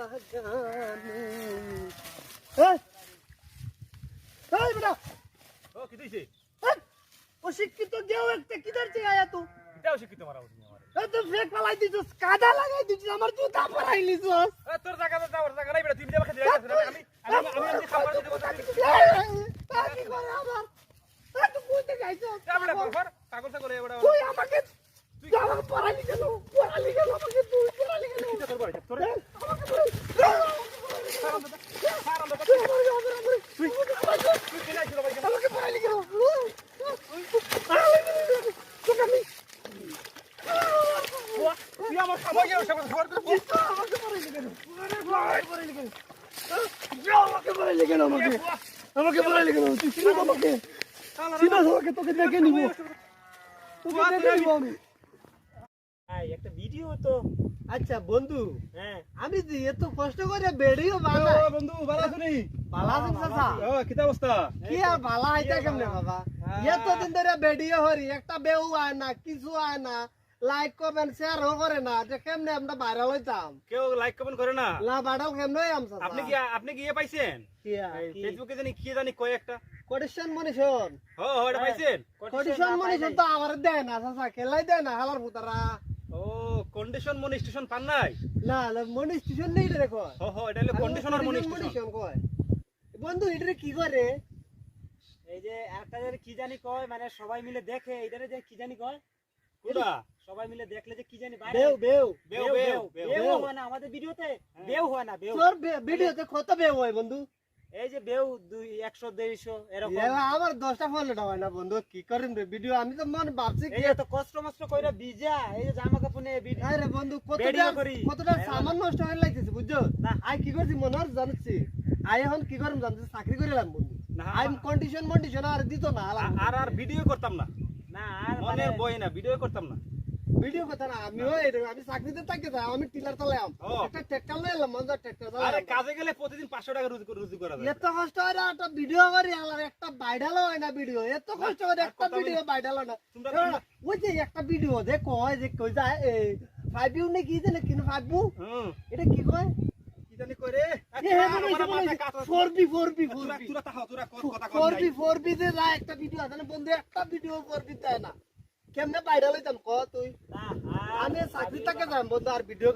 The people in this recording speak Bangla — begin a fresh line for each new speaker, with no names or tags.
বাগানে এই এই বেটা
ও কি দিছে
অশিক্ষিত গেও একটা কিদার থেকে আয়া তো
এটাও শিক্ষিত মারা উচিত আমারে
এই তো ফেক পালাই দিছস কাদা লাগাই দিছস আমার জুতা পরাই লিছস
এ তোর জায়গা তো যাওয়ার জায়গা নাই বেটা তুই দেবা খেতে আমি আমি খাবার দিতে বলতে
কি করে আমার তুই কইতে গাইছস
যা বেটা ঘর পাগল ছা করে বেটা
তুই আমাকে পড়ালি কেন আমাকে তুই পড়ালি কেন
কি তোর বাড়ি তোর
আমাকে পড়ালি কেন
তুই আমার খাবার গেল সব ঘর
আমাকে পড়ালি কেন তুই চিনিস আমাকে তোকে দেখে নিব আমি
একটা ভিডিও তো
আচ্ছা বন্ধু
হ্যাঁ
আমি যে এত কষ্ট করে বেড়িও বানাই
বন্ধু ভালো আছনি
ভালো আছেন চাচা
ও কি অবস্থা
কি আর ভালো আইতা কেমনে বাবা এত দিন ধরে বেড়িও হরি একটা বেউ আয় না কিছু আয় না লাইক কমেন্ট শেয়ার করে না যে কেমনে আমরা ভাইরাল হইতাম
কেউ লাইক কমেন্ট করে না
না ভাইরাল কেমনে হইতাম চাচা
আপনি কি পাইছেন ফেসবুকে জানি কই একটা
কন্ডিশন মনিশন
ও এটা পাইছেন
কন্ডিশন মনিশন তো আমার দেয় না চাচা খেলাই দেয় না হালার পুতারা
ও কন্ডিশন মনি স্টেশন পান নাই
না মনি স্টেশন নেই রে দেখো
এটা হলো কন্ডিশনার মনি স্টেশন
মনিশন কয় বন্ধু এটা কি করে
এই যে একটা যে কি জানি কয় মানে সবাই মিলে দেখে এইটারে যে কি জানি কয়
কোনটা
সবাই মিলে দেখলে যে কি জানি
বেউ বেউ
বেউ হয় না আমাদের ভিডিওতে বেউ হয় না বেউ
তোর ভিডিওতে কত বেউ হয় বন্ধু
এই যে বেউ 100 150 এরকম
আমার 10টা ফলোটা হয় না বন্ধু কি করিম রে ভিডিও আমি তো মন ভাবছি কি
এই যে তো কষ্ট মষ্ট কইরা ভিজা এই যে জামা কাপড় নিয়ে
আরে বন্ধু
ভিডিও করি।
কতটা সামান নষ্ট হয়ে লাগতেছে বুঝছো
না।
আই কি করছি মনে হয় জানছি আই এখন কি করিম জানছি চাকরি করিলাম বন্ধু
না।
আই কন্ডিশন আর দিত না
আর ভিডিও করতাম না
না আর মানে
মনের বই না ভিডিও করতাম না
ভিডিও কথা না আমিও আমি চাকরিতে থাকি যাই আমি টিলার চালাম
ও।
একটা ট্রাক্টর লাইলাম মজা ট্রাক্টর
আরে
চালাম
কাজে গেলে প্রতিদিন 500 টাকা রুজি করা যায়
এত কষ্ট হয় না একটা ভিডিও করি আর একটা ভাইরাল হয় না ভিডিও এত কষ্ট করে একটা ভিডিও ভাইরাল হয় না
তোমরা
ওই যে একটা ভিডিও যে কই যায় 5 ভিউ নাকি জানে কিনো 5 ভিউ
হুম
এটা কি কয়
কি জানি করে
ফোরবি যে যায় একটা ভিডিও আছে না বন্ধু একটা ভিডিও ফোরবি দেয় না কেমনে ভাইরাল হইতাম ক তুই
না
আমি চাকরি থেকে যাম বন্ধু আর ভিডিও